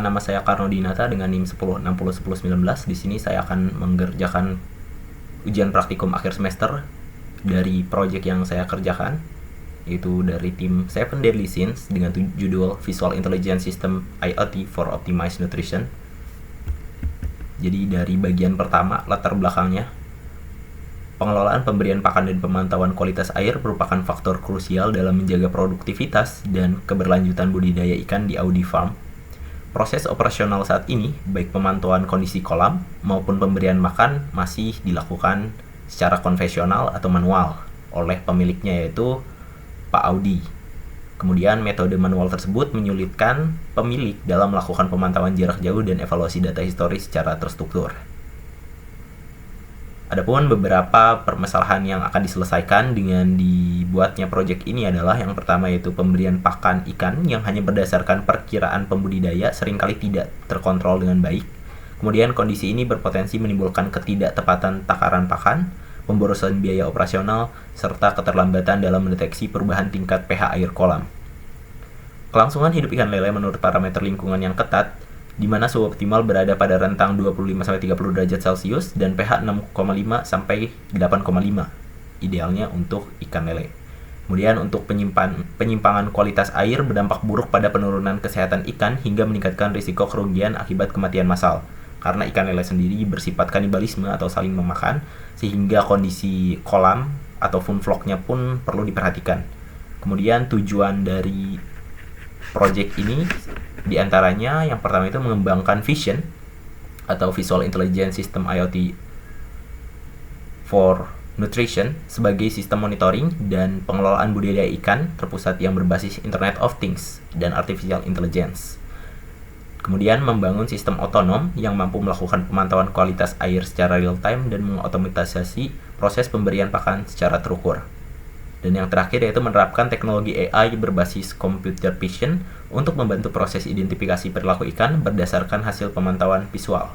Nama saya Karno Dinata dengan NIM 10601019. Di sini saya akan mengerjakan ujian praktikum akhir semester dari proyek yang saya kerjakan, yaitu dari tim Seven Deadly Sins dengan judul Visual Intelligence System IoT for Optimized Nutrition. Jadi dari bagian pertama, latar belakangnya, pengelolaan pemberian pakan dan pemantauan kualitas air merupakan faktor krusial dalam menjaga produktivitas dan keberlanjutan budidaya ikan di Audi Farm. Proses operasional saat ini, baik pemantauan kondisi kolam maupun pemberian makan masih dilakukan secara konvensional atau manual oleh pemiliknya, yaitu Pak Audi. Kemudian metode manual tersebut menyulitkan pemilik dalam melakukan pemantauan jarak jauh dan evaluasi data historis secara terstruktur. Adapun beberapa permasalahan yang akan diselesaikan dengan dibuatnya proyek ini adalah yang pertama, yaitu pemberian pakan ikan yang hanya berdasarkan perkiraan pembudidaya seringkali tidak terkontrol dengan baik. Kemudian kondisi ini berpotensi menimbulkan ketidaktepatan takaran pakan, pemborosan biaya operasional, serta keterlambatan dalam mendeteksi perubahan tingkat pH air kolam. Kelangsungan hidup ikan lele menurut parameter lingkungan yang ketat, di mana suhu optimal berada pada rentang 25-30 derajat Celcius dan pH 6,5 sampai 8,5, idealnya untuk ikan lele. Kemudian untuk penyimpangan kualitas air berdampak buruk pada penurunan kesehatan ikan hingga meningkatkan risiko kerugian akibat kematian massal, karena ikan lele sendiri bersifat kanibalisme atau saling memakan, sehingga kondisi kolam atau fun vlognya pun perlu diperhatikan. Kemudian tujuan dari proyek ini diantaranya yang pertama itu mengembangkan vision atau Visual Intelligence System IoT for Nutrition sebagai sistem monitoring dan pengelolaan budidaya ikan terpusat yang berbasis Internet of Things dan Artificial Intelligence. Kemudian membangun sistem otonom yang mampu melakukan pemantauan kualitas air secara real time dan mengotomatisasi proses pemberian pakan secara terukur. Dan yang terakhir yaitu menerapkan teknologi AI berbasis computer vision untuk membantu proses identifikasi perilaku ikan berdasarkan hasil pemantauan visual.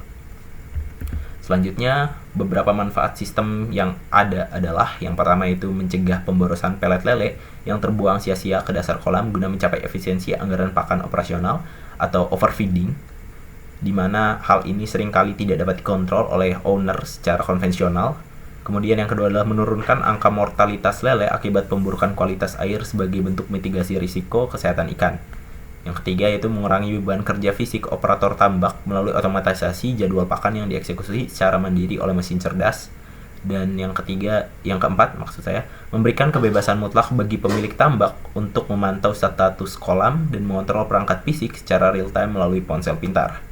Selanjutnya, beberapa manfaat sistem yang ada adalah yang pertama yaitu mencegah pemborosan pelet lele yang terbuang sia-sia ke dasar kolam guna mencapai efisiensi anggaran pakan operasional atau overfeeding, di mana hal ini seringkali tidak dapat dikontrol oleh owner secara konvensional. Kemudian yang kedua adalah menurunkan angka mortalitas lele akibat pemburukan kualitas air sebagai bentuk mitigasi risiko kesehatan ikan. Yang ketiga yaitu mengurangi beban kerja fisik operator tambak melalui otomatisasi jadwal pakan yang dieksekusi secara mandiri oleh mesin cerdas. Dan yang keempat, memberikan kebebasan mutlak bagi pemilik tambak untuk memantau status kolam dan mengontrol perangkat fisik secara real time melalui ponsel pintar.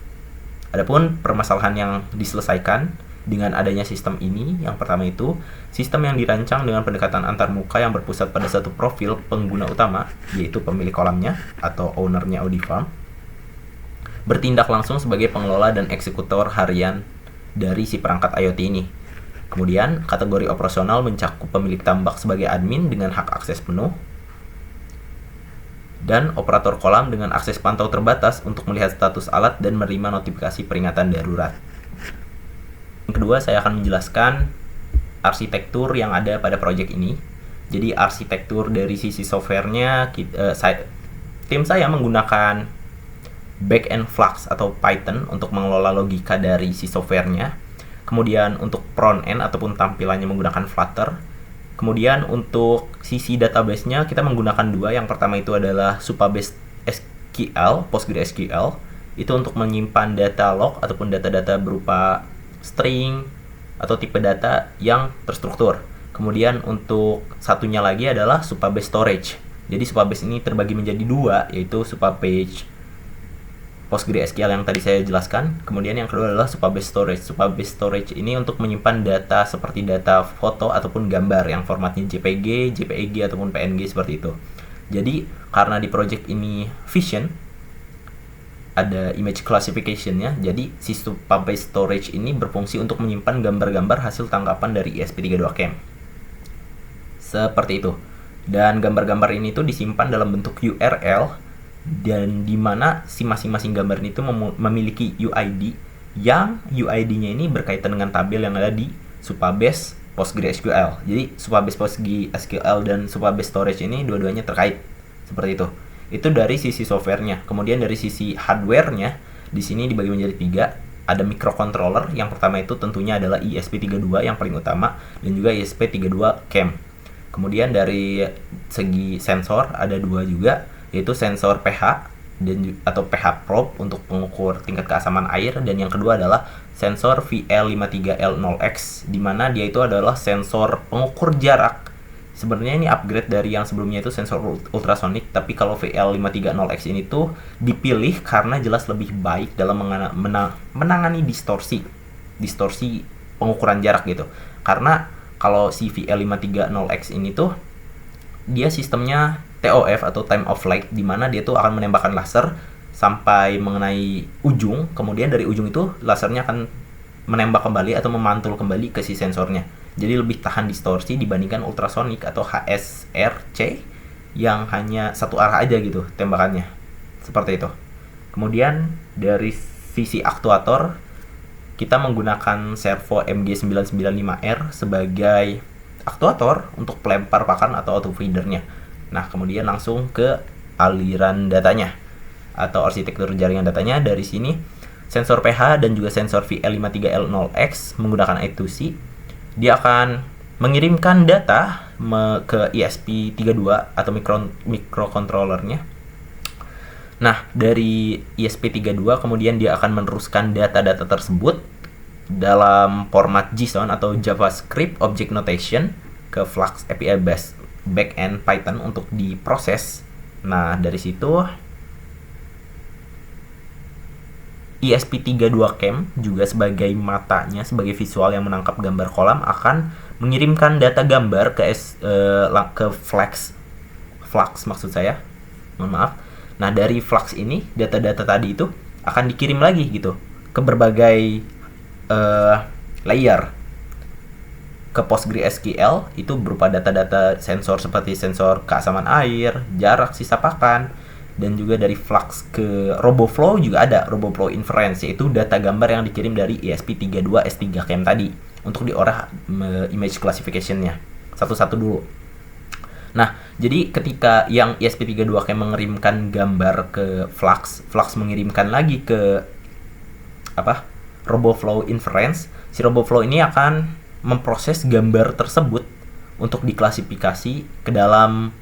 Adapun permasalahan yang diselesaikan dengan adanya sistem ini, yang pertama itu sistem yang dirancang dengan pendekatan antarmuka yang berpusat pada satu profil pengguna utama, yaitu pemilik kolamnya atau ownernya Audi Farm, bertindak langsung sebagai pengelola dan eksekutor harian dari si perangkat IoT ini. Kemudian kategori operasional mencakup pemilik tambak sebagai admin dengan hak akses penuh, dan operator kolam dengan akses pantau terbatas untuk melihat status alat dan menerima notifikasi peringatan darurat. Yang kedua, saya akan menjelaskan arsitektur yang ada pada proyek ini. Jadi arsitektur dari sisi softwarenya, tim saya menggunakan backend Flux atau Python untuk mengelola logika dari si softwarenya. Kemudian untuk front end ataupun tampilannya menggunakan Flutter. Kemudian untuk sisi database-nya kita menggunakan dua. Yang pertama itu adalah Supabase SQL, PostgreSQL. Itu untuk menyimpan data log ataupun data-data berupa string atau tipe data yang terstruktur. Kemudian untuk satunya lagi adalah Supabase Storage. Jadi Supabase ini terbagi menjadi dua, yaitu Supabase PostgreSQL yang tadi saya jelaskan. Kemudian yang kedua adalah Supabase Storage. Supabase Storage ini untuk menyimpan data seperti data foto ataupun gambar yang formatnya JPG, JPEG ataupun PNG seperti itu. Jadi karena di project ini Vision ada image classification-nya, jadi si Supabase Storage ini berfungsi untuk menyimpan gambar-gambar hasil tangkapan dari ESP32 Cam. Seperti itu. Dan gambar-gambar ini tuh disimpan dalam bentuk URL, dan di mana si masing-masing gambar itu memiliki UID, yang UID-nya ini berkaitan dengan tabel yang ada di Supabase PostgreSQL. Jadi Supabase PostgreSQL dan Supabase Storage ini dua-duanya terkait. Seperti itu. Itu dari sisi softwarenya. Kemudian dari sisi hardwarenya, Di sini dibagi menjadi 3. Ada microcontroller, yang pertama itu tentunya adalah ESP32 yang paling utama, dan juga ESP32 CAM. Kemudian dari segi sensor ada 2 juga, yaitu sensor pH atau pH probe untuk pengukur tingkat keasaman air, dan yang kedua adalah sensor VL53L0X, di mana dia itu adalah sensor pengukur jarak. Sebenarnya ini upgrade dari yang sebelumnya itu sensor ultrasonic, tapi kalau VL530X ini tuh dipilih karena jelas lebih baik dalam menangani distorsi pengukuran jarak gitu. Karena kalau si VL530X ini tuh dia sistemnya TOF atau time of flight, di mana dia tuh akan menembakkan laser sampai mengenai ujung, kemudian dari ujung itu lasernya akan menembak kembali atau memantul kembali ke si sensornya. Jadi lebih tahan distorsi dibandingkan ultrasonic atau HSRC yang hanya satu arah aja gitu tembakannya. Seperti itu. Kemudian dari sisi aktuator, kita menggunakan servo MG995R sebagai aktuator untuk pelempar pakan atau autofeedernya. Nah, kemudian langsung ke aliran datanya atau arsitektur jaringan datanya. Dari sini sensor pH dan juga sensor VL53L0X menggunakan I2C, dia akan mengirimkan data ke ESP32 atau microcontrollernya. Nah, dari ESP32 kemudian dia akan meneruskan data-data tersebut dalam format JSON atau JavaScript Object Notation ke Flux API based backend Python untuk diproses. Nah, dari situ ESP32CAM juga sebagai matanya, sebagai visual yang menangkap gambar kolam, akan mengirimkan data gambar ke Flux maksud saya. Mohon maaf. Nah, dari Flux ini data-data tadi itu akan dikirim lagi gitu ke berbagai layer. Ke PostgreSQL itu berupa data-data sensor seperti sensor keasaman air, jarak sisa pakan, dan juga dari Flux ke RoboFlow juga ada RoboFlow Inference, yaitu data gambar yang dikirim dari ESP32S3CAM tadi untuk diolah image classification-nya satu-satu dulu. Nah, jadi ketika yang ESP32CAM mengirimkan gambar ke Flux mengirimkan lagi ke RoboFlow Inference, si RoboFlow ini akan memproses gambar tersebut untuk diklasifikasi ke dalam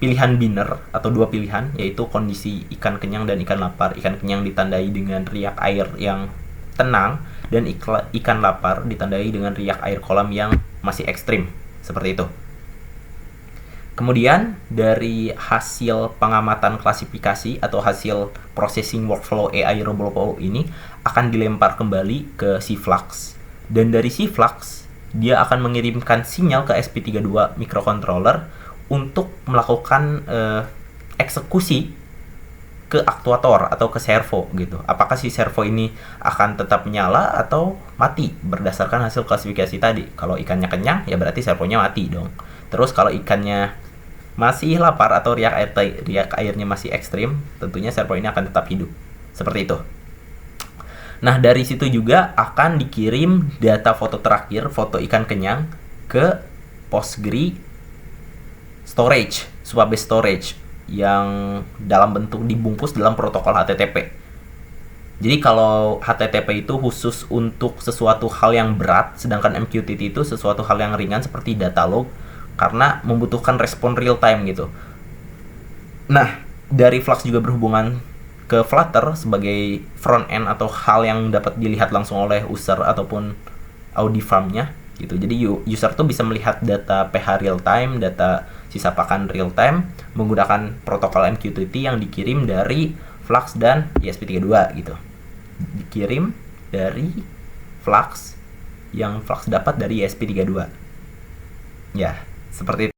pilihan binner atau 2 pilihan, yaitu kondisi ikan kenyang dan ikan lapar. Ikan kenyang ditandai dengan riak air yang tenang, dan ikan lapar ditandai dengan riak air kolam yang masih ekstrim. Seperti itu. Kemudian dari hasil pengamatan klasifikasi atau hasil processing workflow AI RoboFlow ini akan dilempar kembali ke si Flux. Dan dari si Flux dia akan mengirimkan sinyal ke ESP32 microcontroller untuk melakukan eksekusi ke aktuator atau ke servo gitu. Apakah si servo ini akan tetap menyala atau mati berdasarkan hasil klasifikasi tadi. Kalau ikannya kenyang, ya berarti servonya mati dong. Terus kalau ikannya masih lapar atau riak airnya masih ekstrim, tentunya servo ini akan tetap hidup. Seperti itu. Nah, dari situ juga akan dikirim data foto terakhir, foto ikan kenyang, ke Postgre storage, Supabase storage, yang dalam bentuk dibungkus dalam protokol HTTP. Jadi kalau HTTP itu khusus untuk sesuatu hal yang berat, sedangkan MQTT itu sesuatu hal yang ringan seperti data log, karena membutuhkan respon real time gitu. Nah, dari Flux juga berhubungan ke Flutter sebagai front end atau hal yang dapat dilihat langsung oleh user ataupun Audifam-nya gitu. Jadi user tuh bisa melihat data pH real time, data sisa pakan real time menggunakan protokol MQTT yang dikirim dari Flux dan ESP32 gitu. Dikirim dari Flux yang Flux dapat dari ESP32. Ya, seperti itu.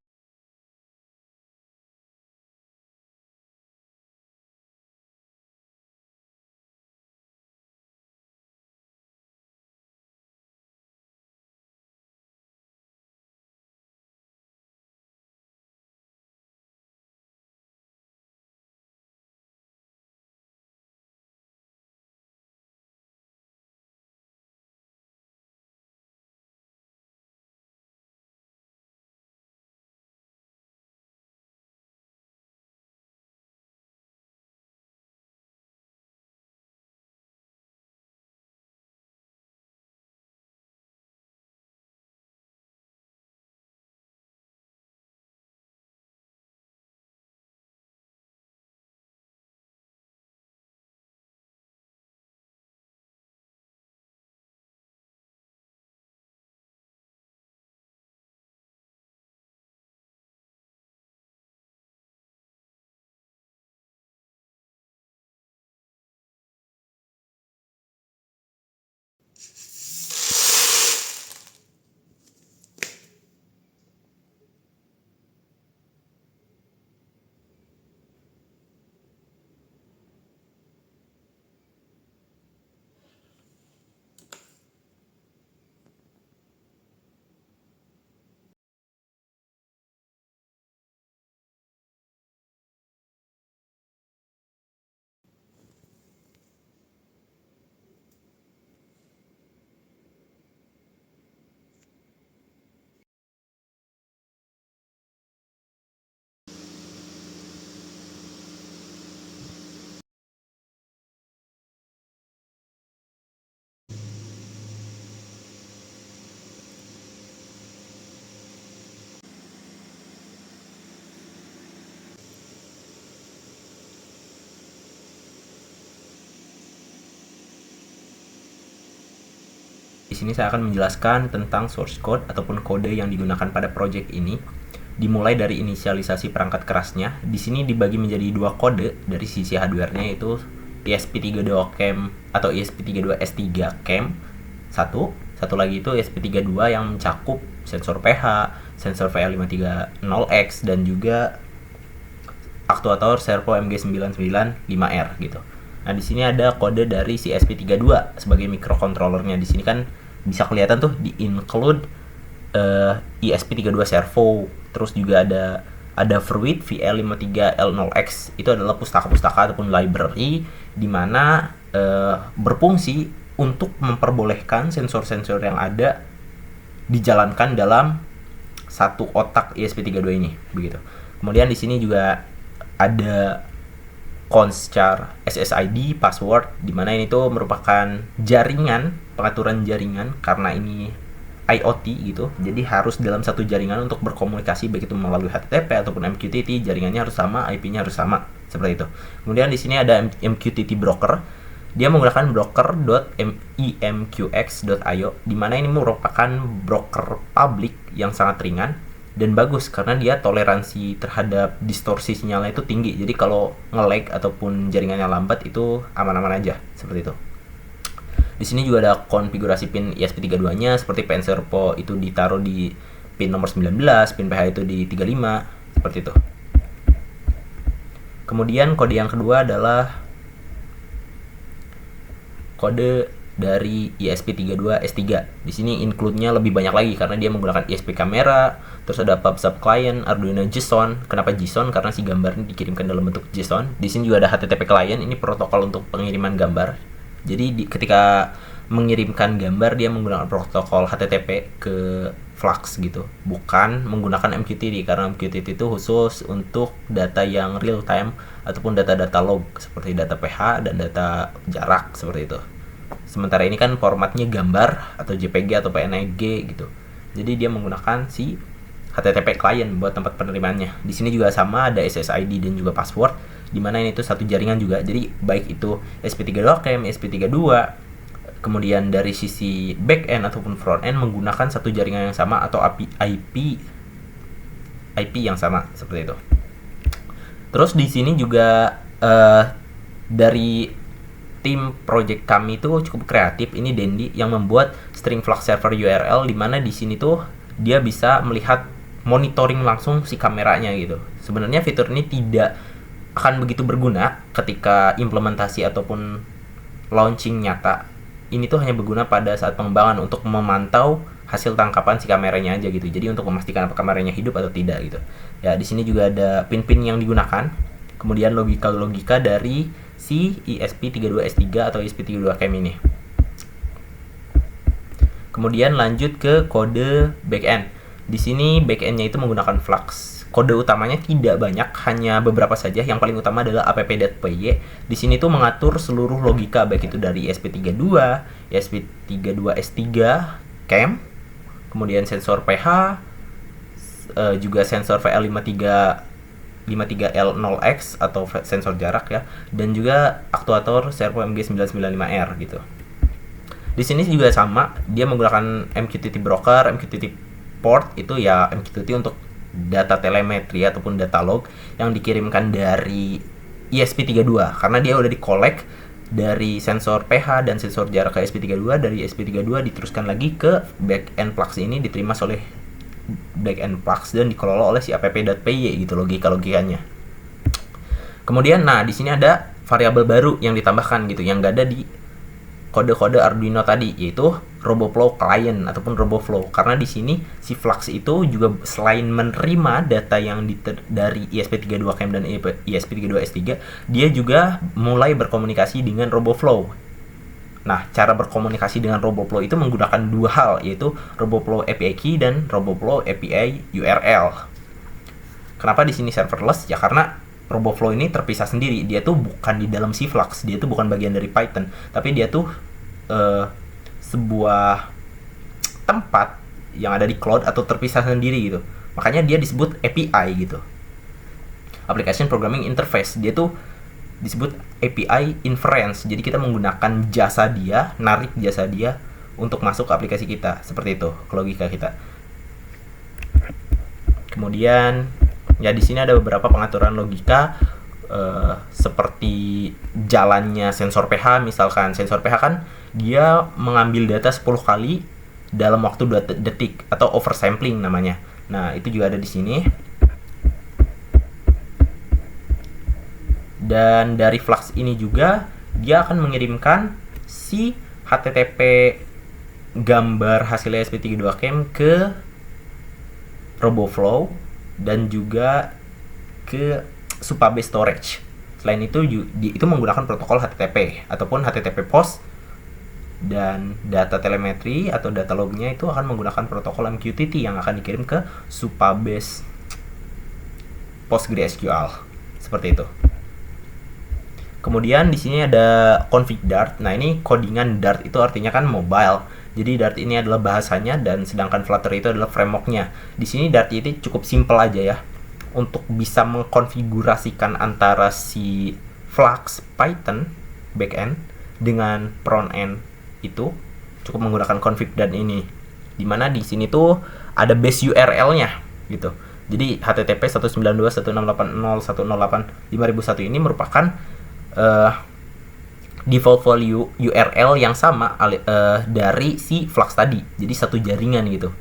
Di sini saya akan menjelaskan tentang source code ataupun kode yang digunakan pada project ini. Dimulai dari inisialisasi perangkat kerasnya. Di sini dibagi menjadi dua kode dari sisi hardware-nya, yaitu ESP32CAM atau ESP32S3CAM satu lagi itu ESP32 yang mencakup sensor pH, sensor VL530X, dan juga aktuator servo MG995R gitu. Nah, di sini ada kode dari si ESP32 sebagai microcontrollernya. Di sini kan bisa kelihatan tuh di include ESP32 servo. Terus juga ada Fruit VL53L0X. Itu adalah pustaka-pustaka ataupun library di mana berfungsi untuk memperbolehkan sensor-sensor yang ada dijalankan dalam satu otak ESP32 ini, begitu. Kemudian di sini juga ada const-char SSID password, di mana ini tuh merupakan jaringan, pengaturan jaringan karena ini IoT gitu. Jadi harus dalam satu jaringan untuk berkomunikasi, baik itu melalui HTTP ataupun MQTT, jaringannya harus sama, IP-nya harus sama, seperti itu. Kemudian di sini ada MQTT broker. Dia menggunakan broker.emqx.io, di mana ini merupakan broker publik yang sangat ringan dan bagus karena dia toleransi terhadap distorsi sinyalnya itu tinggi. Jadi kalau nge-lag ataupun jaringannya lambat itu aman-aman aja, seperti itu. Di sini juga ada konfigurasi pin ESP32-nya, seperti pin servo itu ditaruh di pin nomor 19, pin PH itu di 35, seperti itu. Kemudian kode yang kedua adalah kode dari ESP32S3. Di sini include-nya lebih banyak lagi karena dia menggunakan ESP kamera, terus ada PubSub client, Arduino JSON. Kenapa JSON? Karena si gambar ini dikirimkan dalam bentuk JSON. Di sini juga ada HTTP client, ini protokol untuk pengiriman gambar. Jadi ketika mengirimkan gambar dia menggunakan protokol HTTP ke Flux gitu, bukan menggunakan MQTT karena MQTT itu khusus untuk data yang real time ataupun data-data log seperti data pH dan data jarak, seperti itu. Sementara ini kan formatnya gambar atau JPG atau PNG gitu. Jadi dia menggunakan si HTTP client buat tempat penerimaannya. Di sini juga sama, ada SSID dan juga password, di mana ini tuh satu jaringan juga. Jadi baik itu ESP32CAM, ESP32, kemudian dari sisi back end ataupun front end menggunakan satu jaringan yang sama atau IP yang sama, seperti itu. Terus di sini juga dari tim project kami itu cukup kreatif. Ini Dendi yang membuat string flux server URL, di mana di sini tuh dia bisa melihat monitoring langsung si kameranya gitu. Sebenarnya fitur ini tidak akan begitu berguna ketika implementasi ataupun launching nyata. Ini tuh hanya berguna pada saat pengembangan untuk memantau hasil tangkapan si kameranya aja gitu. Jadi untuk memastikan apa kameranya hidup atau tidak gitu. Ya, di sini juga ada pin-pin yang digunakan. Kemudian logika-logika dari si ESP32S3 atau ESP32CAM ini. Kemudian lanjut ke kode backend. Di sini backend-nya itu menggunakan Flux. Kode utamanya tidak banyak, hanya beberapa saja. Yang paling utama adalah app.py. Di sini tuh mengatur seluruh logika, baik itu dari ESP32, ESP32S3, CAM, kemudian sensor pH, juga sensor VL53L0X atau sensor jarak ya, dan juga aktuator servo MG995R gitu. Di sini juga sama, dia menggunakan MQTT broker, MQTT port itu ya MQTT untuk data telemetri ataupun data log yang dikirimkan dari ESP32 karena dia udah di-collect dari sensor pH dan sensor jarak ke ESP32. Dari ESP32 diteruskan lagi ke backend Flux ini, diterima oleh backend Flux dan dikelola oleh si app.py gitu logikanya. Kemudian di sini ada variabel baru yang ditambahkan gitu yang gak ada di kode-kode Arduino tadi, yaitu RoboFlow client ataupun RoboFlow. Karena di sini si Flux itu juga selain menerima data yang dari ESP32CAM dan ESP32S3, dia juga mulai berkomunikasi dengan RoboFlow. Nah, cara berkomunikasi dengan RoboFlow itu menggunakan dua hal, yaitu RoboFlow API Key dan RoboFlow API URL. Kenapa di sini serverless? Ya karena RoboFlow ini terpisah sendiri. Dia tuh bukan di dalam si Flux, dia tuh bukan bagian dari Python, tapi dia tuh sebuah tempat yang ada di cloud atau terpisah sendiri gitu. Makanya dia disebut API gitu. Application Programming Interface. Dia tuh disebut API Inference. Jadi kita menggunakan jasa dia, narik jasa dia untuk masuk ke aplikasi kita. Seperti itu logika kita. Kemudian ya di sini ada beberapa pengaturan logika seperti jalannya sensor pH. Misalkan sensor pH kan dia mengambil data 10 kali dalam waktu 2 detik atau oversampling namanya. Nah, itu juga ada di sini. Dan dari Flux ini juga dia akan mengirimkan si HTTP gambar hasilnya SP32Chem ke RoboFlow dan juga ke Supabase Storage. Selain itu menggunakan protokol HTTP ataupun HTTP POST, dan data telemetri atau data lognya itu akan menggunakan protokol MQTT yang akan dikirim ke Supabase PostgreSQL. Seperti itu. Kemudian di sini ada config Dart. Nah, ini codingan Dart itu artinya kan mobile. Jadi Dart ini adalah bahasanya dan sedangkan Flutter itu adalah frameworknya. Di sini Dart itu cukup simple aja ya. Untuk bisa mengkonfigurasikan antara si Flux Python backend dengan front end itu cukup menggunakan config Dart ini. Dimana di sini tuh ada base URL-nya gitu. Jadi HTTP 192.168.0.108.5001 ini merupakan default value URL yang sama dari si Flux tadi. Jadi satu jaringan gitu.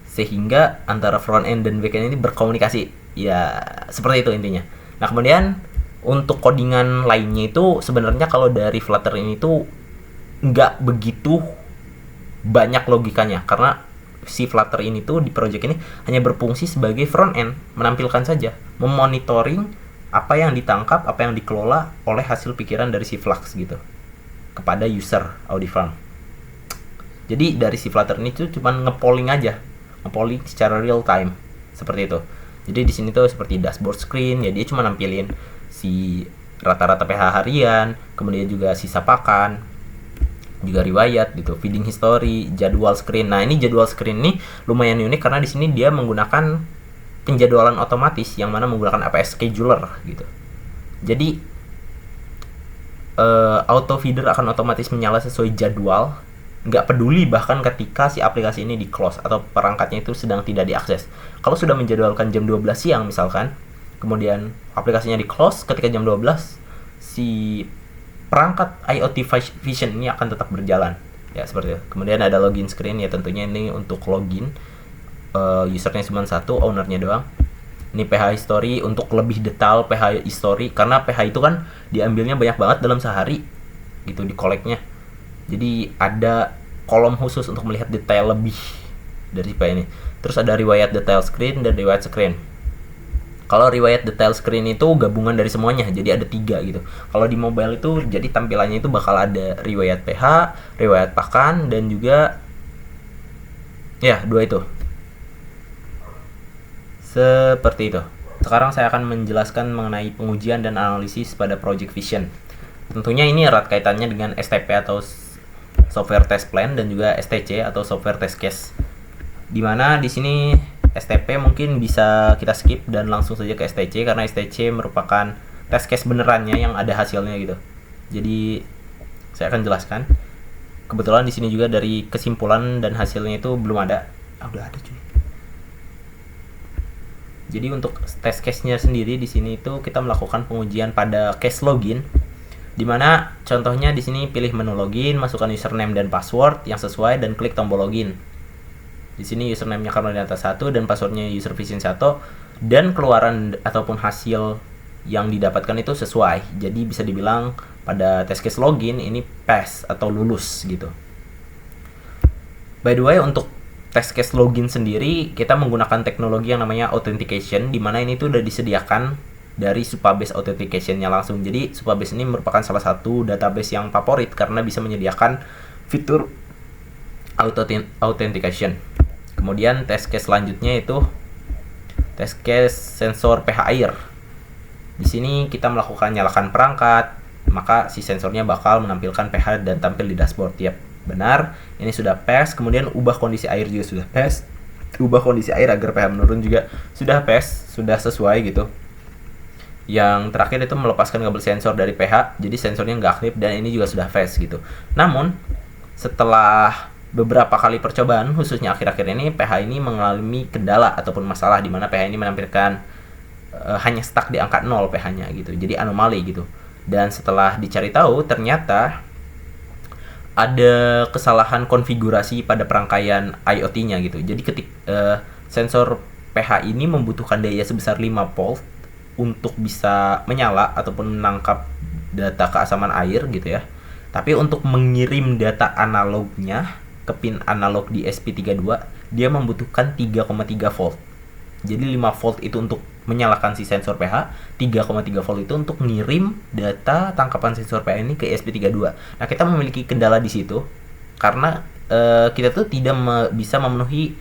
Sehingga antara front end dan back end ini berkomunikasi. Ya, seperti itu intinya. Nah, kemudian untuk codingan lainnya itu sebenarnya kalau dari Flutter ini tuh nggak begitu banyak logikanya, karena si Flutter ini tuh di project ini hanya berfungsi sebagai front end, menampilkan saja, memonitoring apa yang ditangkap, apa yang dikelola oleh hasil pikiran dari si Flux gitu kepada user Audiflow. Jadi dari si Flutter ini tuh cuma ngepolling aja, ngepolling secara real time seperti itu. Jadi di sini tuh seperti dashboard screen ya, dia cuma nampilin si rata-rata pH harian, kemudian juga sisa pakan, juga riwayat gitu, feeding history, jadwal screen. Nah, ini jadwal screen ini lumayan unik karena di sini dia menggunakan penjadwalan otomatis yang mana menggunakan APS scheduler gitu. Jadi auto feeder akan otomatis menyala sesuai jadwal, nggak peduli bahkan ketika si aplikasi ini di close atau perangkatnya itu sedang tidak diakses. Kalau sudah menjadwalkan jam 12 siang misalkan, kemudian aplikasinya di close ketika jam 12, si perangkat IoT Vision ini akan tetap berjalan. Ya, seperti itu. Kemudian ada login screen ya, tentunya ini untuk login. Usernya cuma satu, ownernya doang. Ini pH history untuk lebih detail pH history, karena pH itu kan diambilnya banyak banget dalam sehari gitu di collect-nya. Jadi ada kolom khusus untuk melihat detail lebih dari pH ini. Terus ada riwayat detail screen dan riwayat screen. Kalau riwayat detail screen itu gabungan dari semuanya, jadi ada 3 gitu. Kalau di mobile itu jadi tampilannya itu bakal ada riwayat pH, riwayat pakan, dan juga ya 2 itu. Seperti itu. Sekarang saya akan menjelaskan mengenai pengujian dan analisis pada Project Vision. Tentunya ini erat kaitannya dengan STP atau Software Test Plan dan juga STC atau Software Test Case. Dimana di sini STP mungkin bisa kita skip dan langsung saja ke STC karena STC merupakan test case benerannya yang ada hasilnya gitu. Jadi saya akan jelaskan. Kebetulan di sini juga dari kesimpulan dan hasilnya itu belum ada. Udah ada cuy. Jadi untuk test case-nya sendiri di sini itu kita melakukan pengujian pada case login, di mana contohnya di sini pilih menu login, masukkan username dan password yang sesuai dan klik tombol login. Di sini username-nya Karnodinata 1 dan passwordnya user vision 1, dan keluaran ataupun hasil yang didapatkan itu sesuai. Jadi bisa dibilang pada test case login ini pass atau lulus gitu. By the way, untuk test case login sendiri kita menggunakan teknologi yang namanya authentication, di mana ini tuh udah disediakan dari Supabase authentication-nya langsung. Jadi Supabase ini merupakan salah satu database yang favorit karena bisa menyediakan fitur authentication. Kemudian test case selanjutnya itu test case sensor pH air. Di sini kita melakukan nyalakan perangkat, maka si sensornya bakal menampilkan pH dan tampil di dashboard. Yap, benar. Ini sudah pass. Kemudian ubah kondisi air juga sudah pass. Ubah kondisi air agar pH menurun juga sudah pass, sudah sesuai gitu. Yang terakhir itu melepaskan kabel sensor dari pH, jadi sensornya nggak aktif dan ini juga sudah pass gitu. Namun setelah beberapa kali percobaan, khususnya akhir-akhir ini, PH ini mengalami kendala ataupun masalah di mana PH ini menampilkan hanya stuck di angka 0 PH-nya gitu. Jadi anomali gitu. Dan setelah dicari tahu, ternyata ada kesalahan konfigurasi pada perangkaian IoT-nya gitu. Jadi sensor PH ini membutuhkan daya sebesar 5 volt untuk bisa menyala ataupun menangkap data keasaman air gitu ya. Tapi untuk mengirim data analognya ke pin analog di SP32, dia membutuhkan 3,3 volt. Jadi 5 volt itu untuk menyalakan si sensor PH, 3,3 volt itu untuk ngirim data tangkapan sensor PH ini ke SP32. Nah, kita memiliki kendala di situ karena kita tuh tidak bisa memenuhi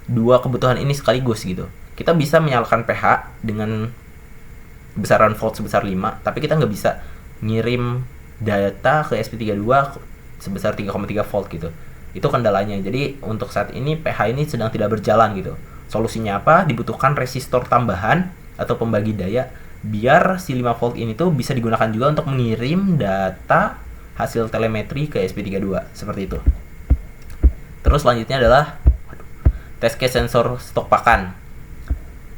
dua kebutuhan ini sekaligus gitu. Kita bisa menyalakan PH dengan besaran volt sebesar 5, tapi kita nggak bisa ngirim data ke SP32 sebesar 3,3 volt gitu. Itu kendalanya. Jadi untuk saat ini PH ini sedang tidak berjalan gitu. Solusinya apa? Dibutuhkan resistor tambahan atau pembagi daya biar si 5 volt ini tuh bisa digunakan juga untuk mengirim data hasil telemetri ke SP32 seperti itu. Terus selanjutnya adalah test case sensor stok pakan.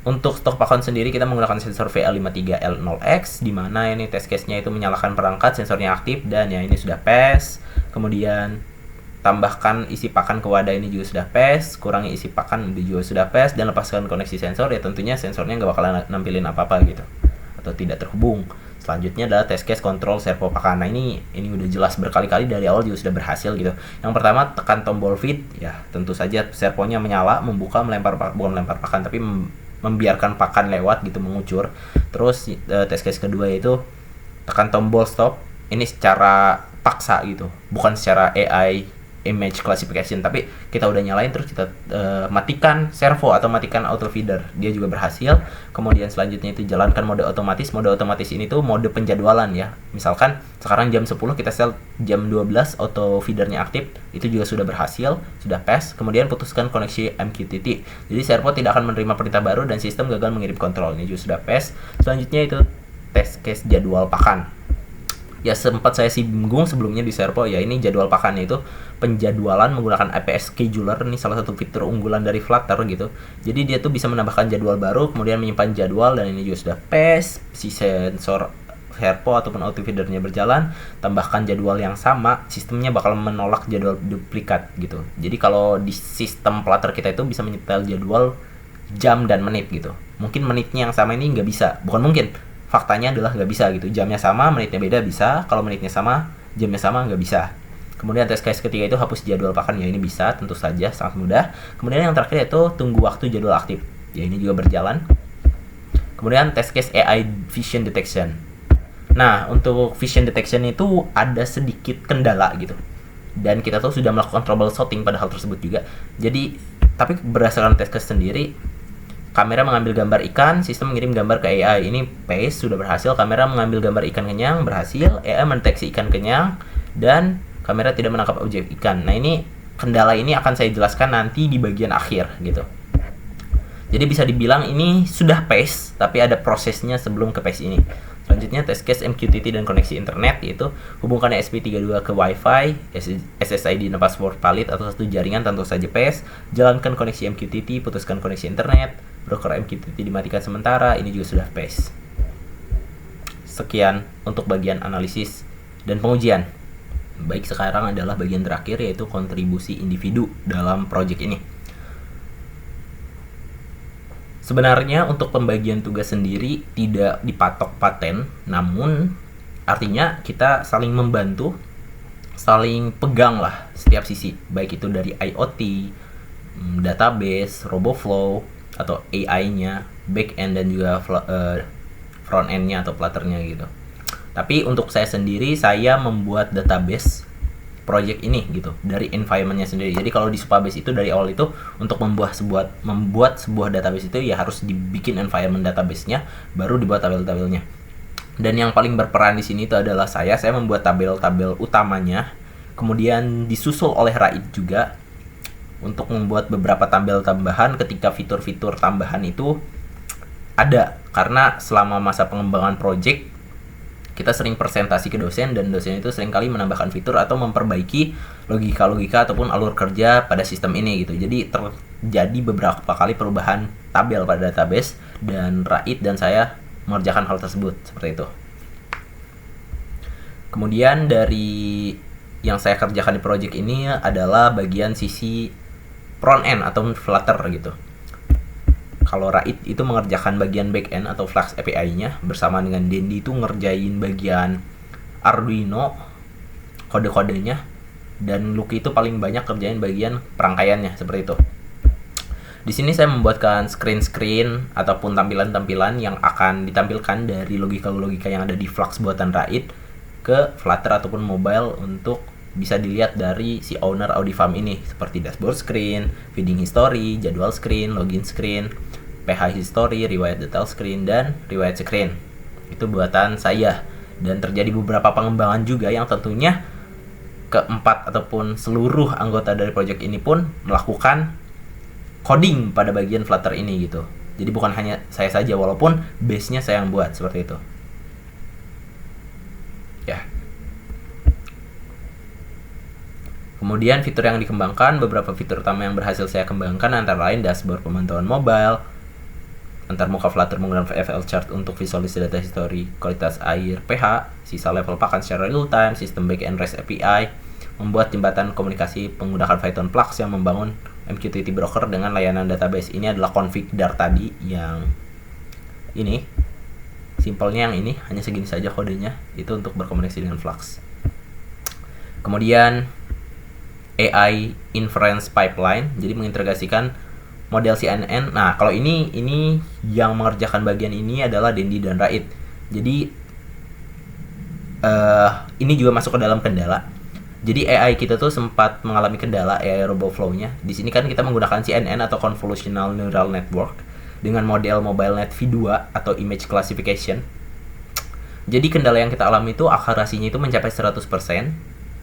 Untuk stok pakan sendiri kita menggunakan sensor VA53L0X, di mana ini test case-nya itu menyalakan perangkat, sensornya aktif, dan ya ini sudah PES. Kemudian tambahkan isi pakan ke wadah, ini juga sudah PES. Kurangi isi pakan, ini juga sudah PES. Dan lepaskan koneksi sensor, ya tentunya sensornya nggak bakalan nampilin apa-apa gitu, atau tidak terhubung. Selanjutnya adalah test case kontrol servo pakan. Nah ini udah jelas berkali-kali dari awal juga sudah berhasil gitu. Yang pertama tekan tombol feed, ya tentu saja servonya menyala, membuka, bukan melempar pakan, tapi membiarkan pakan lewat gitu, mengucur. Terus test case kedua yaitu tekan tombol stop. Ini secara paksa gitu, bukan secara AI image classification, tapi kita udah nyalain terus kita matikan servo atau matikan auto feeder, dia juga berhasil. Kemudian selanjutnya itu jalankan mode otomatis. Mode otomatis ini tuh mode penjadwalan ya. Misalkan sekarang jam 10 kita set jam 12 auto feedernya aktif, itu juga sudah berhasil, sudah PES. Kemudian putuskan koneksi MQTT. Jadi servo tidak akan menerima perintah baru dan sistem gagal mengirim kontrol, ini juga sudah PES. Selanjutnya itu test case jadwal pakan. Ya sempat saya singgung sebelumnya di servo, ya ini jadwal pakannya itu penjadwalan menggunakan APS scheduler. Ini salah satu fitur unggulan dari Flutter gitu. Jadi dia tuh bisa menambahkan jadwal baru, kemudian menyimpan jadwal, dan ini juga sudah PES. Si sensor servo ataupun auto feedernya berjalan, tambahkan jadwal yang sama, sistemnya bakal menolak jadwal duplikat gitu. Jadi kalau di sistem Flutter kita itu bisa menyetel jadwal jam dan menit gitu. Mungkin menitnya yang sama ini nggak bisa, bukan mungkin, faktanya adalah nggak bisa gitu. Jamnya sama, menitnya beda bisa. Kalau menitnya sama, jamnya sama, nggak bisa. Kemudian test case ketiga itu hapus jadwal pakan, ya ini bisa, tentu saja, sangat mudah. Kemudian yang terakhir itu tunggu waktu jadwal aktif, ya ini juga berjalan. Kemudian test case AI vision detection. Nah untuk vision detection itu ada sedikit kendala gitu, dan kita tuh sudah melakukan troubleshooting pada hal tersebut juga. Jadi tapi berdasarkan test case sendiri, kamera mengambil gambar ikan, sistem mengirim gambar ke AI. Ini PES sudah berhasil. Kamera mengambil gambar ikan kenyang, berhasil. AI mendeteksi ikan kenyang, dan kamera tidak menangkap objek ikan. Nah ini kendala ini akan saya jelaskan nanti di bagian akhir gitu. Jadi bisa dibilang ini sudah PES, tapi ada prosesnya sebelum ke PES ini. Selanjutnya test case MQTT dan koneksi internet, yaitu hubungkan SP32 ke Wi-Fi, SSID dan password valid atau satu jaringan, tentu saja PES. Jalankan koneksi MQTT, putuskan koneksi internet, broker MQTT dimatikan sementara, ini juga sudah PES. Sekian untuk bagian analisis dan pengujian. Baik, sekarang adalah bagian terakhir, yaitu kontribusi individu dalam proyek ini. Sebenarnya untuk pembagian tugas sendiri tidak dipatok paten, namun artinya kita saling membantu, saling pegang lah setiap sisi, baik itu dari IoT, database, RoboFlow, atau AI-nya, back-end dan juga front-end-nya atau Flutter-nya gitu. Tapi untuk saya sendiri, saya membuat database project ini gitu dari environment-nya sendiri. Jadi kalau di Supabase itu dari awal itu untuk membuat sebuah database itu ya harus dibikin environment database-nya, baru dibuat tabel-tabelnya. Dan yang paling berperan di sini itu adalah saya membuat tabel-tabel utamanya, kemudian disusul oleh Raid juga untuk membuat beberapa tabel tambahan ketika fitur-fitur tambahan itu ada, karena selama masa pengembangan project kita sering presentasi ke dosen, dan dosen itu seringkali menambahkan fitur atau memperbaiki logika-logika ataupun alur kerja pada sistem ini gitu. Jadi terjadi beberapa kali perubahan tabel pada database, dan Rait dan saya mengerjakan hal tersebut seperti itu. Kemudian dari yang saya kerjakan di project ini adalah bagian sisi front end atau Flutter gitu. Kalau Rait itu mengerjakan bagian back end atau Flux API-nya, bersama dengan Dendi itu ngerjain bagian Arduino, kode-kodenya, dan Lucky itu paling banyak kerjain bagian perangkaiannya seperti itu. Di sini saya membuatkan screen-screen ataupun tampilan-tampilan yang akan ditampilkan dari logika-logika yang ada di Flux buatan Rait ke Flutter ataupun mobile untuk bisa dilihat dari si owner Audifarm ini, seperti dashboard screen, feeding history, jadwal screen, login screen, PH history, riwayat detail screen, dan riwayat screen. Itu buatan saya, dan terjadi beberapa pengembangan juga yang tentunya keempat ataupun seluruh anggota dari project ini pun melakukan coding pada bagian Flutter ini gitu. Jadi bukan hanya saya saja, walaupun base-nya saya yang buat seperti itu. Ya. Kemudian fitur yang dikembangkan, beberapa fitur utama yang berhasil saya kembangkan antara lain dashboard pemantauan mobile, antarmuka Flutter menggunakan FL chart untuk visualisasi data history, kualitas air, pH, sisa level pakan secara real time, sistem backend REST API, membuat jembatan komunikasi menggunakan Python Flux yang membangun MQTT broker dengan layanan database. Ini adalah config dar tadi yang ini. Simpelnya yang ini, hanya segini saja kodenya, itu untuk berkomunikasi dengan Flux. Kemudian AI Inference Pipeline, jadi mengintegrasikan model CNN. Nah, kalau ini yang mengerjakan bagian ini adalah Dendi dan Rait. Jadi ini juga masuk ke dalam kendala. Jadi AI kita tuh sempat mengalami kendala AI RoboFlow-nya. Di sini kan kita menggunakan CNN atau Convolutional Neural Network dengan model MobileNet V2 atau Image Classification. Jadi kendala yang kita alami itu akurasinya itu mencapai 100%.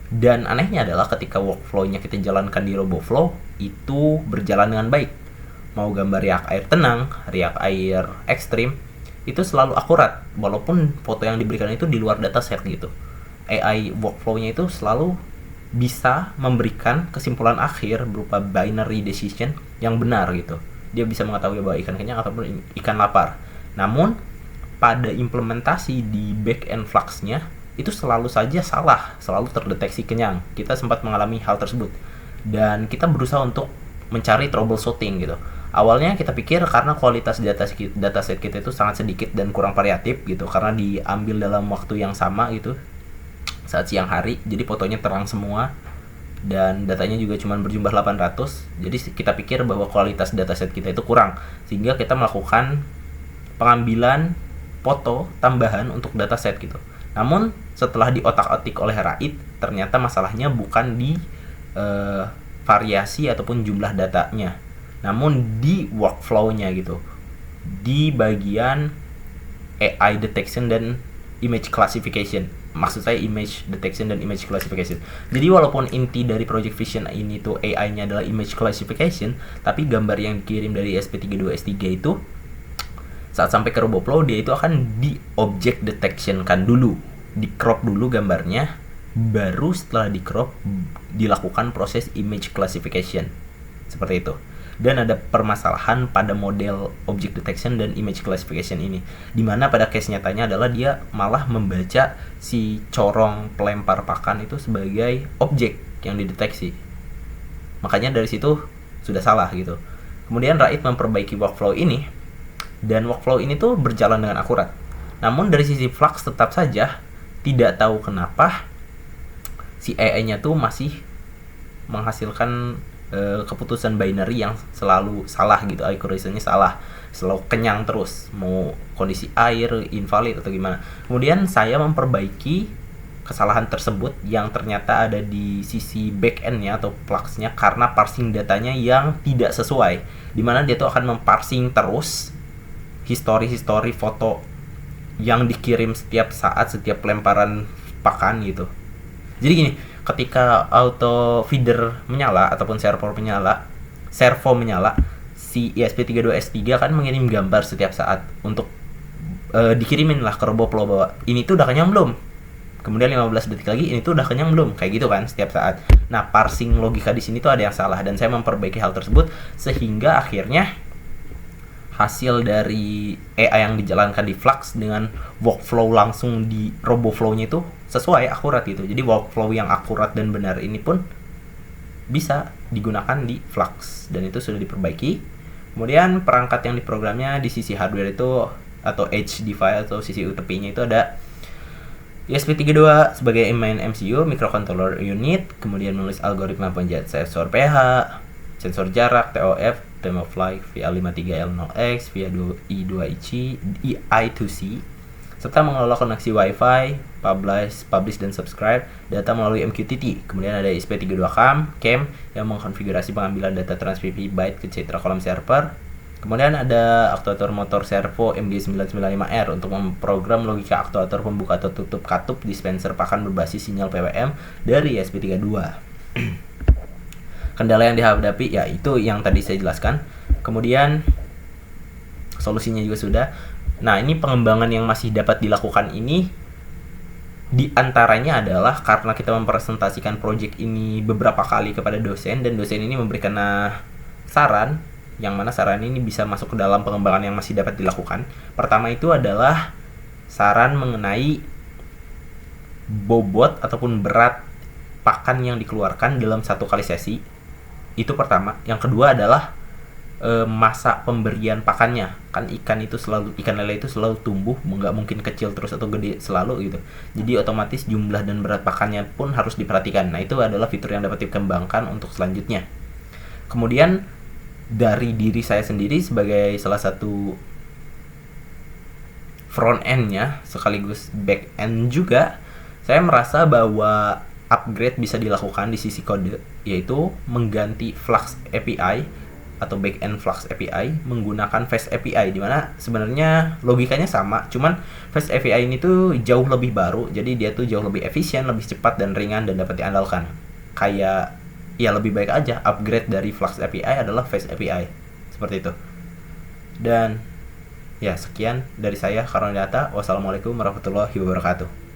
Dan anehnya adalah ketika workflow-nya kita jalankan di RoboFlow itu berjalan dengan baik. Mau gambar riak air tenang, riak air ekstrim, itu selalu akurat walaupun foto yang diberikan itu di luar dataset gitu. AI workflow-nya itu selalu bisa memberikan kesimpulan akhir berupa binary decision yang benar gitu. Dia bisa mengetahui bahwa ikan kenyang ataupun ikan lapar. Namun pada implementasi di back-end Flux-nya itu selalu saja salah, selalu terdeteksi kenyang. Kita sempat mengalami hal tersebut, dan kita berusaha untuk mencari troubleshooting gitu. Awalnya kita pikir karena kualitas dataset kita itu sangat sedikit dan kurang variatif gitu, karena diambil dalam waktu yang sama gitu, saat siang hari, jadi fotonya terang semua dan datanya juga cuma berjumlah 800. Jadi kita pikir bahwa kualitas dataset kita itu kurang, sehingga kita melakukan pengambilan foto tambahan untuk dataset gitu. Namun setelah diotak-atik oleh Rait, ternyata masalahnya bukan di variasi ataupun jumlah datanya, namun di workflow-nya gitu, di bagian AI detection dan image classification. Maksud saya image detection dan image classification. Jadi walaupun inti dari Project Vision ini tuh AI-nya adalah image classification, tapi gambar yang dikirim dari SP32S3 itu saat sampai ke RoboFlow dia itu akan di object detection kan dulu, di crop dulu gambarnya, baru setelah di crop dilakukan proses image classification seperti itu. Dan ada permasalahan pada model object detection dan image classification ini, dimana pada case nyatanya adalah dia malah membaca si corong pelempar pakan itu sebagai objek yang dideteksi. Makanya dari situ sudah salah gitu. Kemudian Rait memperbaiki workflow ini, dan workflow ini tuh berjalan dengan akurat. Namun dari sisi Flux tetap saja tidak tahu kenapa si AI-nya tuh masih menghasilkan keputusan binary yang selalu salah gitu, accuracy-nya salah, selalu kenyang terus, mau kondisi air invalid atau gimana. Kemudian saya memperbaiki kesalahan tersebut yang ternyata ada di sisi back-end-nya atau Flux-nya karena parsing datanya yang tidak sesuai, dimana dia tuh akan memparsing terus history foto yang dikirim setiap saat, setiap pelemparan pakan gitu. Jadi gini, ketika auto feeder menyala ataupun servo menyala, si ESP32S3 kan mengirim gambar setiap saat untuk dikirimin lah ke RoboFlow bahwa ini tuh udah kenyang belum, kemudian 15 detik lagi ini tuh udah kenyang belum, kayak gitu kan setiap saat. Nah, parsing logika di sini tuh ada yang salah dan saya memperbaiki hal tersebut sehingga akhirnya hasil dari AI yang dijalankan di Flux dengan workflow langsung di RoboFlow-nya itu sesuai, akurat gitu. Jadi workflow yang akurat dan benar ini pun bisa digunakan di Flux dan itu sudah diperbaiki. Kemudian perangkat yang diprogramnya di sisi hardware itu atau edge device atau sisi UTP-nya itu ada ESP32 sebagai main MCU, microcontroller unit, kemudian menulis algoritma penjahit sensor pH, sensor jarak, TOF, time of flight, VA53L0X, VA2I2C, I2C, serta mengelola koneksi Wi-Fi, publish dan subscribe data melalui MQTT. Kemudian ada ESP32CAM yang mengkonfigurasi pengambilan data transmisi byte ke Citra kolom server. Kemudian ada aktuator motor servo MG995R untuk memprogram logika aktuator pembuka atau tutup katup dispenser pakan berbasis sinyal PWM dari ESP32. Kendala yang dihadapi ya itu yang tadi saya jelaskan. Kemudian solusinya juga sudah. Nah, ini pengembangan yang masih dapat dilakukan ini diantaranya adalah karena kita mempresentasikan project ini beberapa kali kepada dosen dan dosen ini memberikan saran, yang mana saran ini bisa masuk ke dalam pengembangan yang masih dapat dilakukan. Pertama itu adalah saran mengenai bobot ataupun berat pakan yang dikeluarkan dalam satu kali sesi. Itu pertama. Yang kedua adalah masa pemberian pakannya. Kan ikan lele itu selalu tumbuh, nggak mungkin kecil terus atau gede selalu gitu. Jadi otomatis jumlah dan berat pakannya pun harus diperhatikan. Nah, itu adalah fitur yang dapat dikembangkan untuk selanjutnya. Kemudian dari diri saya sendiri sebagai salah satu front end-nya sekaligus back end juga, saya merasa bahwa upgrade bisa dilakukan di sisi kode, yaitu mengganti Flux API atau backend Flux API menggunakan Fast API, dimana sebenarnya logikanya sama, cuman Fast API ini tuh jauh lebih baru, jadi dia tuh jauh lebih efisien, lebih cepat dan ringan dan dapat diandalkan. Kayak ya lebih baik aja upgrade dari Flux API adalah Fast API, seperti itu. Dan ya sekian dari saya, Karnodata. Wassalamualaikum warahmatullahi wabarakatuh.